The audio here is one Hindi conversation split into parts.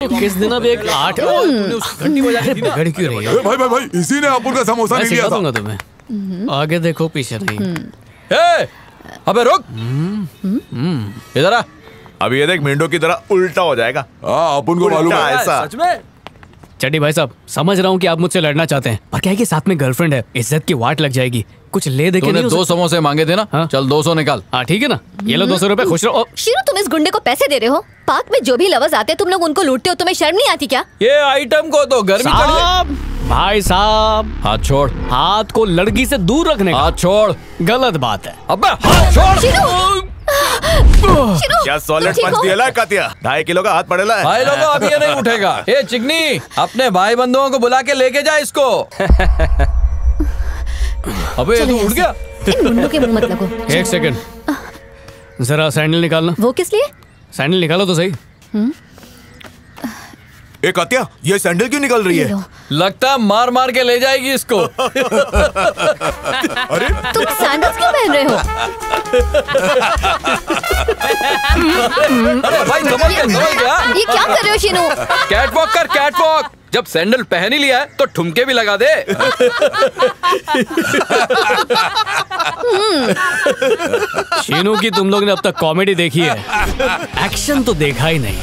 किस दिन अब एक 8 घंटी बजा के बिगड़ क्यों रही है? भाई भाई भाई, इसी ने अपुन का समोसा नहीं लिया था। तुम्हें आगे देखो पीछे नहीं। अबे रुक, इधर आ। अभी ये देख मेंढो की तरह उल्टा हो जाएगा। अपुन को मालूम है ऐसा। सच में? चड्डी भाई साहब, समझ रहा हूँ कि आप मुझसे लड़ना चाहते हैं, पर क्या है कि साथ में गर्लफ्रेंड है, इज्जत की वाट लग जाएगी। कुछ ले दे के तूने नहीं 2 समोसे मांगे थे ना? हाँ? चल 200 निकाल। हाँ ठीक है ना, ये लो 200 रुपए, खुश रहो। शीरू, तुम इस गुंडे को पैसे दे रहे हो? पार्क में जो भी लवर्स आते हैं तुम लोग उनको लूटते हो, तुम्हें शर्म नहीं आती क्या? ये आइटम को तो गर्मी साहब, भाई साहब, हाथ छोड़। हाथ को लड़की से दूर रखने का। हाथ छोड़। गलत बात है। अबे हाथ छोड़। क्या सॉलिड पंच दिया ला कातिया? 2.5 किलो का हाथ पड़ेला है। भाई लोगों, अब ये नहीं उठेगा। ए चिकनी, अपने भाई बंधुओं को बुला के लेके जा इसको। अबे तू उठ गया? इन गुंडों के मुंह मत लगो। 1 सेकंड, जरा सैंडल निकालना। वो किस लिए? सैंडल निकालो तो सही। ए कातिया, ये सैंडल क्यों निकल रही है? लगता मार मार के ले जाएगी इसको। अरे तुम सैंडल्स क्यों पहन रहे हो? अरे भाई समझ गया? ये क्या कर रहे हो शीनू? कैटवॉक कर, कैटवॉक। जब सैंडल पहन ही लिया है तो ठुमके भी लगा दे। शीनू की तुम लोग ने अब तक कॉमेडी देखी है, एक्शन तो देखा ही नहीं।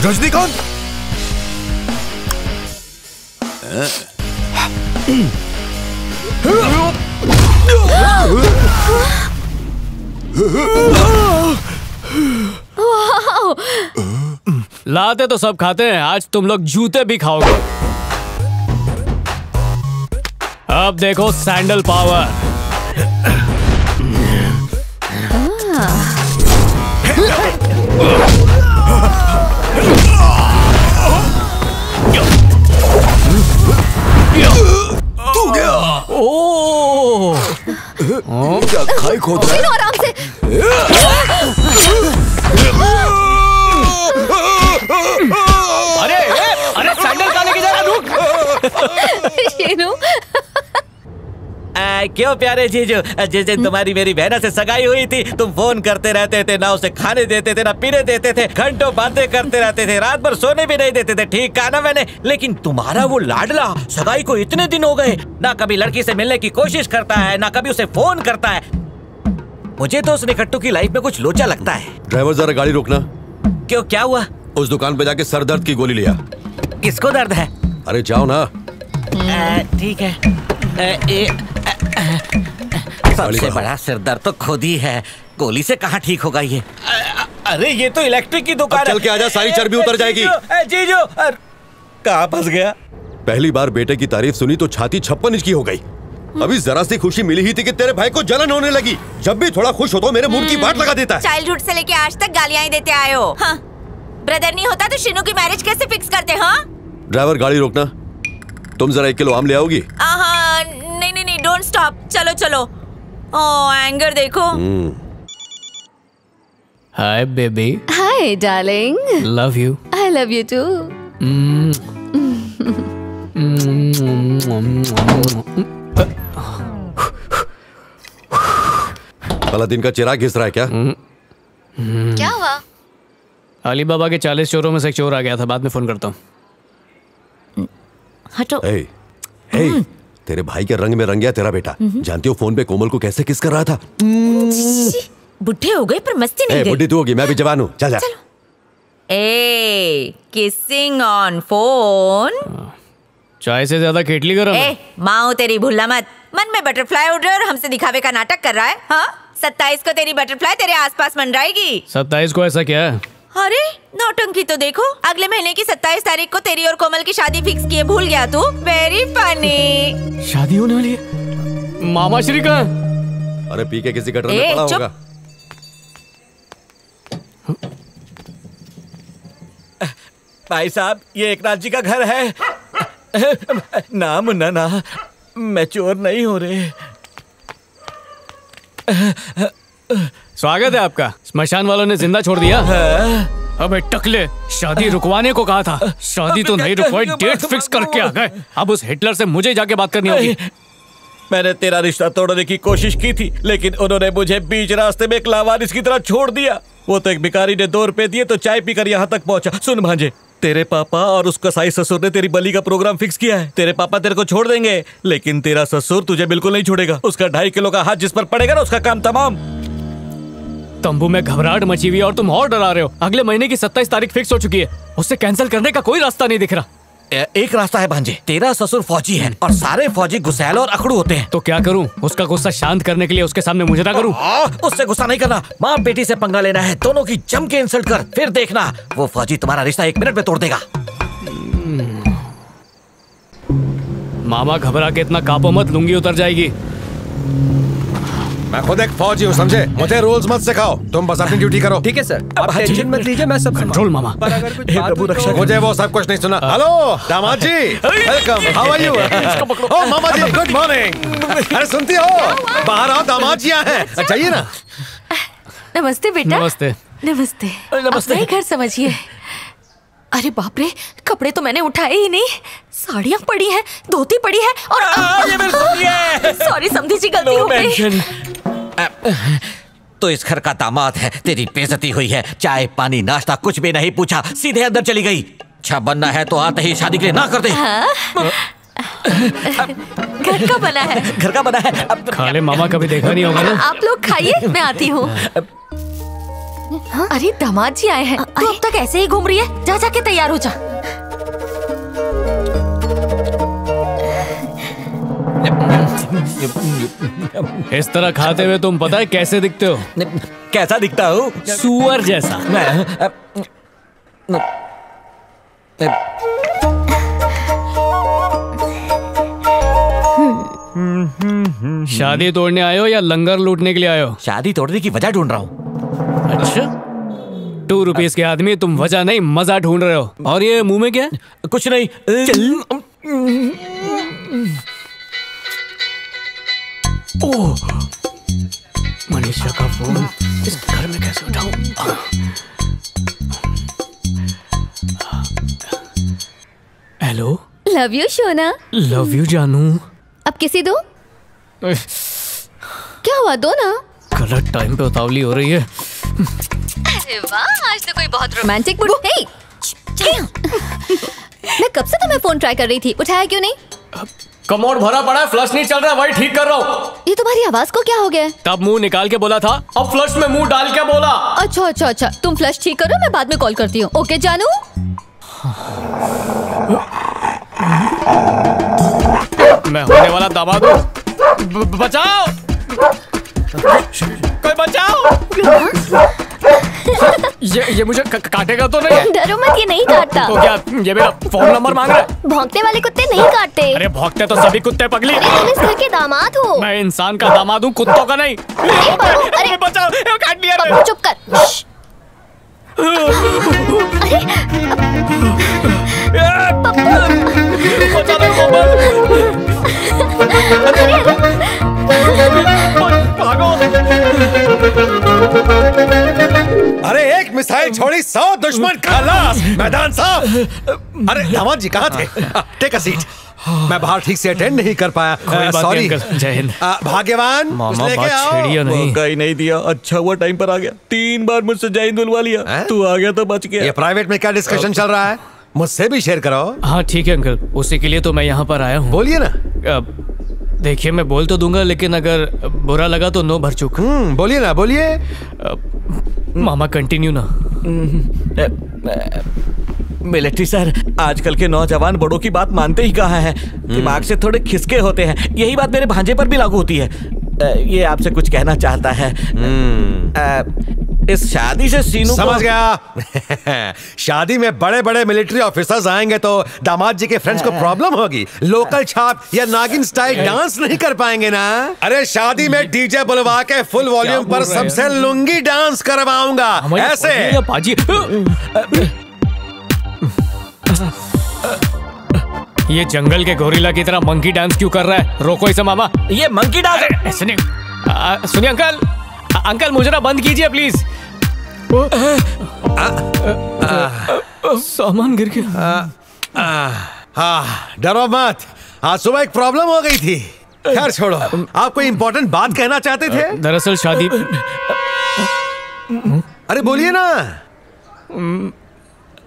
रजनीकांत, लाते तो सब खाते हैं, आज तुम लोग जूते भी खाओगे। अब देखो सैंडल पावर। तू गया। क्या खाई खोद रहा है? आराम से। अरे सैंडल कहाँ लेके जा रहा? रुक। शीनू, क्यों प्यारे जीजू, जिस दिन तुम्हारी मेरी बहना से सगाई हुई थी, तुम फोन करते रहते थे, ना उसे खाने देते थे, ना पीने देते थे, घंटों बातें करते रहते थे, रात भर सोने भी नहीं देते थे। ठीक कहा ना मैंने? लेकिन तुम्हारा वो लाडला सगाई को इतने दिन हो गए, ना कभी लड़की से मिलने की कोशिश करता है, ना कभी उसे फोन करता है। मुझे तो उस निकट्टू की लाइफ में कुछ लोचा लगता है। ड्राइवर जरा गाड़ी रोकना। क्यों, क्या हुआ? उस दुकान पे जाके सर दर्द की गोली लिया। किसको दर्द है? अरे जाओ ना। ठीक है। सबसे बड़ा सिर दर्द तो खुद ही है, गोली से कहाँ ठीक होगा ये? अरे ये तो इलेक्ट्रिक की दुकान है। चल के आजा, सारी चर्बी उतर जाएगी। जीजू कहाँ फंस गया? पहली बार बेटे की तारीफ सुनी तो छाती 56 इंच की हो गई। अभी जरा सी खुशी मिली ही थी कि तेरे भाई को जलन होने लगी। जब भी थोड़ा खुश हो तो मेरे मूड की बात लगा देता है। चाइल्डहुड से लेके आज तक गालियां ही देते आए हो। हाँ? ब्रदर नहीं होता तो शीनू की मैरिज कैसे फिक्स करते? हाँ ड्राइवर गाड़ी रोकना। तुम जरा 1 किलो आम ले आओगी? नहीं, डोंट स्टॉप, चलो चलो। ओह एंगर देखो। Hi baby. Hi darling. Love you. I love you too. Aladdin का चिराग घिस रहा है क्या? क्या हुआ? अलीबाबा के 40 चोरों में से एक चोर आ गया था, बाद में फोन करता हूँ। हटो। हे, तेरे भाई के रंग में रंग गया तेरा बेटा। जानती हो फोन पे कोमल को कैसे किस कर रहा था? बुढ़े हो गए पर मस्ती नहीं गई। बुढ़ी तू होगी, मैं भी जवान हूँ। चल जा। Kissing on phone. चाय से ज्यादा केटली गरम है। माँ तेरी भूलना मत। मन में बटरफ्लाई उड़ रहा है और हमसे दिखावे का नाटक कर रहा है। हाँ 27 को तेरी बटरफ्लाई तेरे आसपास मंडराएगी। 27 को ऐसा क्या है? अरे नौटंकी तो देखो, अगले महीने की 27 तारीख को तेरी और कोमल की शादी फिक्स किए, भूल गया तू? Very funny. शादी होने वाली है? मामा श्री का? अरे पी के किसी गटर में पड़ा होगा। भाई साहब, ये एकनाथ जी का घर है। ना मुन्ना ना, मैं चोर नहीं हो रहे। स्वागत है आपका। स्मशान वालों ने जिंदा छोड़ दिया। अबे टकले, शादी रुकवाने को कहा था, शादी तो नहीं रुकवाई, डेट फिक्स करके आ गए। अब उस हिटलर से मुझे जाके बात करनी होगी। मैंने तेरा रिश्ता तोड़ने की कोशिश की थी, लेकिन उन्होंने मुझे बीच रास्ते में एक लावारिस की तरह छोड़ दिया। वो तो एक भिखारी ने 2 रुपए दिए तो चाय पीकर यहाँ तक पहुंचा। सुन भांजे, तेरे पापा और उसका साई ससुर ने तेरी बलि का प्रोग्राम फिक्स किया है। तेरे पापा तेरे को छोड़ देंगे, लेकिन तेरा ससुर तुझे बिल्कुल नहीं छोड़ेगा। उसका 2.5 किलो का हाथ जिस पर पड़ेगा ना, उसका काम तमाम। तंबू में घबराहट मची हुई है और तुम और डरा रहे हो। अगले महीने की 27 तारीख फिक्स हो चुकी है, उससे कैंसिल करने का कोई रास्ता नहीं दिख रहा। एक रास्ता है भांजे, तेरा ससुर फौजी है और सारे फौजी गुस्सैल और अकड़ू होते हैं। तो क्या करूं? उसका गुस्सा शांत करने के लिए उसके सामने मुजरा करूं? उससे गुस्सा नहीं करना, माँ बेटी से पंगा लेना है, दोनों की जम के इंसल्ट कर, फिर देखना वो फौजी तुम्हारा रिश्ता 1 मिनट में तोड़ देगा। मामा घबरा के इतना कापो मत, लुंगी उतर जाएगी। मैं खुद एक फौजी हूँ, समझे? मुझे रूल्स मत सिखाओ, तुम बस अपनी ड्यूटी करो। ठीक है सर, आप टेंशन मत लीजिए, मैं सब कंट्रोल मामा। पर अगर कुछ बात प्रभु रक्षा, मुझे वो सब कुछ नहीं सुना। हेलो दामाद ji, welcome, how are you? Oh मामा जी, गुड मॉर्निंग। अरे सुनती हो, बाहर आओ, दामाद जी आए हैं, चाहिए ना? नमस्ते बेटा। नमस्ते। नमस्ते। नमस्ते। अपना ही घर समझिए। अरे बाप रे, कपड़े तो मैंने उठाए ही नहीं। साड़ियाँ पड़ी हैं, धोती पड़ी है और सॉरी समझी जी, गलती हो गई। तो इस घर का दामाद है, तेरी बेइज्जती हुई है। चाय पानी नाश्ता कुछ भी नहीं पूछा, सीधे अंदर चली गई। अच्छा बनना है तो आते ही शादी के लिए ना कर दे। घर का बना है। घर का बना है। अब खाले मामा कभी देखा नहीं होगा ना। आप लोग खाइए, मैं आती हूँ। अरे दामाद जी आए हैं। तू अब तक ऐसे ही घूम रही है, जा जाके तैयार हो जा। इस तरह खाते हुए तुम पता है कैसे दिखते हो? कैसा दिखता हूँ? सुअर जैसा। शादी तोड़ने आए हो या लंगर लूटने के लिए आए हो? शादी तोड़ने की वजह ढूंढ रहा हूँ। अच्छा, 2 रुपीस के आदमी, तुम वजह नहीं मजा ढूंढ रहे हो। और ये मुंह में क्या है? कुछ नहीं। ओह, मनीषा का फोन। इस घर में कैसे उठाऊं? हेलो। लव यू सोना। लव यू जानू। अब किसी दो। क्या हुआ, दो ना। गलत टाइम पे उतावली हो रही है। अरे वाह, आज तो कोई बहुत रोमांटिक मूड। हे, मैं कब से तुम्हें फोन ट्राई कर रही थी, उठाया क्यों नहीं? कमोड भरा पड़ा है, फ्लश नहीं चल रहा, वही ठीक कर रहा हूँ। ये तुम्हारी आवाज को क्या हो गया? तब मुंह निकाल के बोला था, अब फ्लश में मुंह डाल के बोला। अच्छा अच्छा अच्छा, तुम फ्लश ठीक करो, मैं बाद में कॉल करती हूँ। ओके जानू। मैं होने वाला दामाद हूँ। बचाओ, कोई बचाओ। ये मुझे काटेगा तो नहीं? डरो मत, ये नहीं काटता। तो क्या ये मेरा फोन नंबर मांग रहा है? भौंकने वाले कुत्ते नहीं काटते। अरे भौंकते तो सभी कुत्ते पगली। अरे तुम इस घर के दामाद हो। मैं इंसान का दामाद हूँ, कुत्तों का नहीं। अरे बचाओ, काट लिया। पप्पू चुप कर। अरे एक मिसाइल छोड़ी 100 दुश्मन खलास, मैदान साफ। अरे दामाद जी कहाँ थे? Take a seat. मैं बाहर ठीक से अटेंड नहीं कर पाया, सॉरी। जय हिंद। भाग्यवान, मामा लेके बात आओ। छेड़ियो नहीं। मौका ही नहीं दिया। अच्छा हुआ टाइम पर आ गया। 3 बार मुझसे जय हिंद बुलवा लिया। तू आ गया तो बच गया। ये प्राइवेट में क्या डिस्कशन चल रहा है, मुझसे भी शेयर करो। हाँ ठीक है अंकल, उसी के लिए तो मैं यहाँ पर आया हूँ। बोलिए ना। देखिए मैं बोल तो दूंगा, लेकिन अगर बुरा लगा तो नो भरचूक। बोलिए ना, बोलिए। मामा कंटिन्यू ना। मिलिट्री सर, आजकल के नौजवान बड़ों की बात मानते ही कहाँ हैं। दिमाग से थोड़े खिसके होते हैं। यही बात मेरे भांजे पर भी लागू होती है। ये आपसे कुछ कहना चाहता है। इस शादी से सीनू समझ गया। शादी में बड़े बड़े मिलिट्री ऑफिसर्स आएंगे तो दामाद जी के फ्रेंड्स को प्रॉब्लम होगी। लोकल छाप या नागिन स्टाइल डांस नहीं कर पाएंगे ना। अरे शादी में डीजे बुलवा के फुल वॉल्यूम पर सबसे लुंगी डांस करवाऊंगा, ऐसे। पाजी, ये जंगल के गोरिल्ला की तरह मंकी डांस क्यों कर रहा है? रोको इसे मामा। ये मंकी डांस है। सुनिए अंकल, अंकल मुझे ना बंद कीजिए प्लीज। सामान गिर गया। डरो मत, आज सुबह एक प्रॉब्लम हो गई थी। खैर छोड़ो, आप कोई इम्पोर्टेंट बात कहना चाहते थे? दरअसल शादी। अरे बोलिए ना।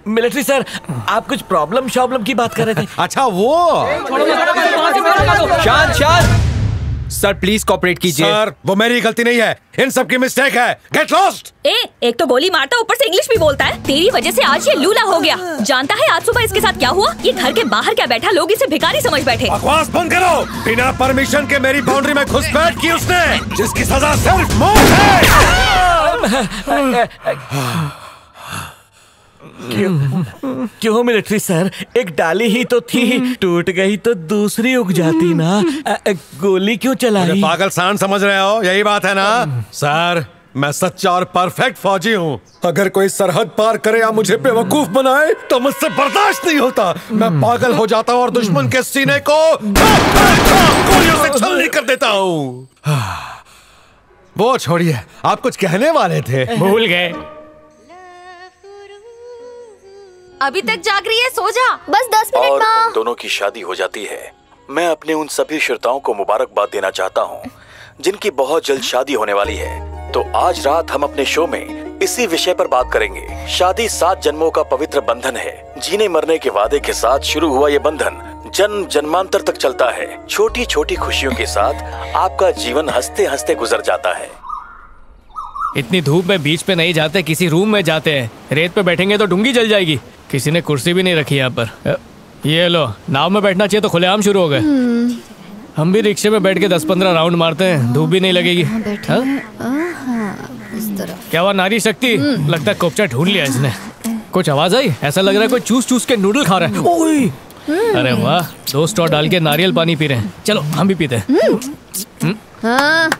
मिलिट्री सर, आप कुछ प्रॉब्लम की बात कर रहे थे। अच्छा वो। शांत शांत। सर प्लीज कोऑपरेट कीजिए। सर वो मेरी गलती नहीं है, इन सब की मिस्टेक है। Get lost. एक तो गोली मारता ऊपर से इंग्लिश भी बोलता है। तेरी वजह से आज ये लूला हो गया। जानता है आज सुबह इसके साथ क्या हुआ? ये घर के बाहर क्या बैठा, लोग इसे भिखारी समझ बैठे। बकवास बंद करो। बिना परमिशन के मेरी बाउंड्री में घुसपैठ की उसने, जिसकी सजा सिर्फ मौत है। क्यों मिलिट्री सर, एक डाली ही तो थी, टूट गई तो दूसरी उग जाती ना। गोली क्यों चलाई? पागल सांड समझ रहे हो, यही बात है ना? सर मैं सच्चा और परफेक्ट फौजी हूँ। अगर कोई सरहद पार करे या मुझे बेवकूफ बनाए तो मुझसे बर्दाश्त नहीं होता। मैं पागल हो जाता हूँ और दुश्मन के सीने को गोलियों से छलनी कर देता हूँ। वो छोड़िए, आप कुछ कहने वाले थे। भूल गए। अभी तक जाग रही है, सो जा। बस 10 मिनट और माँ। उन दोनों की शादी हो जाती है। मैं अपने उन सभी श्रोताओं को मुबारकबाद देना चाहता हूँ जिनकी बहुत जल्द शादी होने वाली है। तो आज रात हम अपने शो में इसी विषय पर बात करेंगे। शादी 7 जन्मों का पवित्र बंधन है। जीने मरने के वादे के साथ शुरू हुआ ये बंधन जन्म जन्मांतर तक चलता है। छोटी छोटी खुशियों के साथ आपका जीवन हंसते हंसते गुजर जाता है। इतनी धूप में बीच पे नहीं जाते, किसी रूम में जाते हैं। रेत पे बैठेंगे तो डूंगी जल जाएगी। किसी ने कुर्सी भी नहीं रखी यहाँ पर। ये लो, नाव में बैठना चाहिए तो खुलेआम शुरू हो गए। हम भी रिक्शे में बैठ के 10-15 राउंड मारते हैं, धूप भी नहीं लगेगी। क्या हुआ नारी शक्ति? लगता है कोपचा ढूंढ लिया इसने। कुछ आवाज आई? ऐसा लग रहा है कोई चूस चूस के नूडल खा रहा है। ओए! अरे वाह, 2 स्ट्रॉ डाल के नारियल पानी पी रहे हैं। चलो हम भी पीते हैं।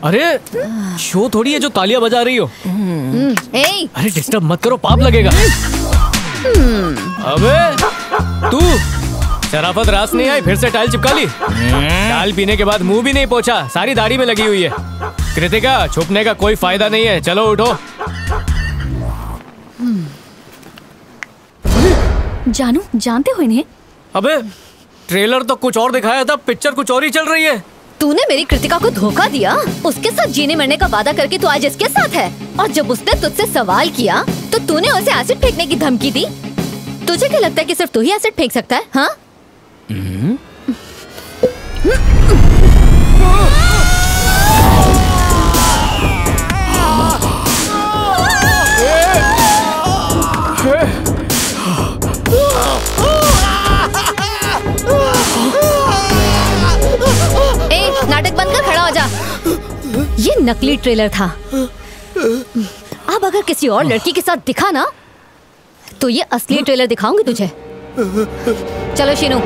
अरे शो थोड़ी है जो तालियां बजा रही हो। अरे डिस्टर्ब मत करो, पाप लगेगा। अबे तू शराफत रास नहीं आई, फिर से टाइल चिपका ली। टाइल पीने के बाद मुंह भी नहीं पोंछा, सारी दाढ़ी में लगी हुई है। कृतिका, छुपने का कोई फायदा नहीं है, चलो उठो। जानू, जानते हो इन्हें? अबे ट्रेलर तो कुछ और दिखाया था, पिक्चर कुछ और ही चल रही है। तूने मेरी कृतिका को धोखा दिया। उसके साथ जीने मरने का वादा करके तू आज इसके साथ है। और जब उसने तुझसे सवाल किया तो तूने उसे एसिड फेंकने की धमकी दी। तुझे क्या लगता है कि सिर्फ तू ही एसिड फेंक सकता है? हाँ? नाटक बंद कर, खड़ा हो जा। ये नकली ट्रेलर था। अब अगर किसी और लड़की के साथ दिखा ना तो ये असली ट्रेलर दिखाऊंगी तुझे। चलो शीनू।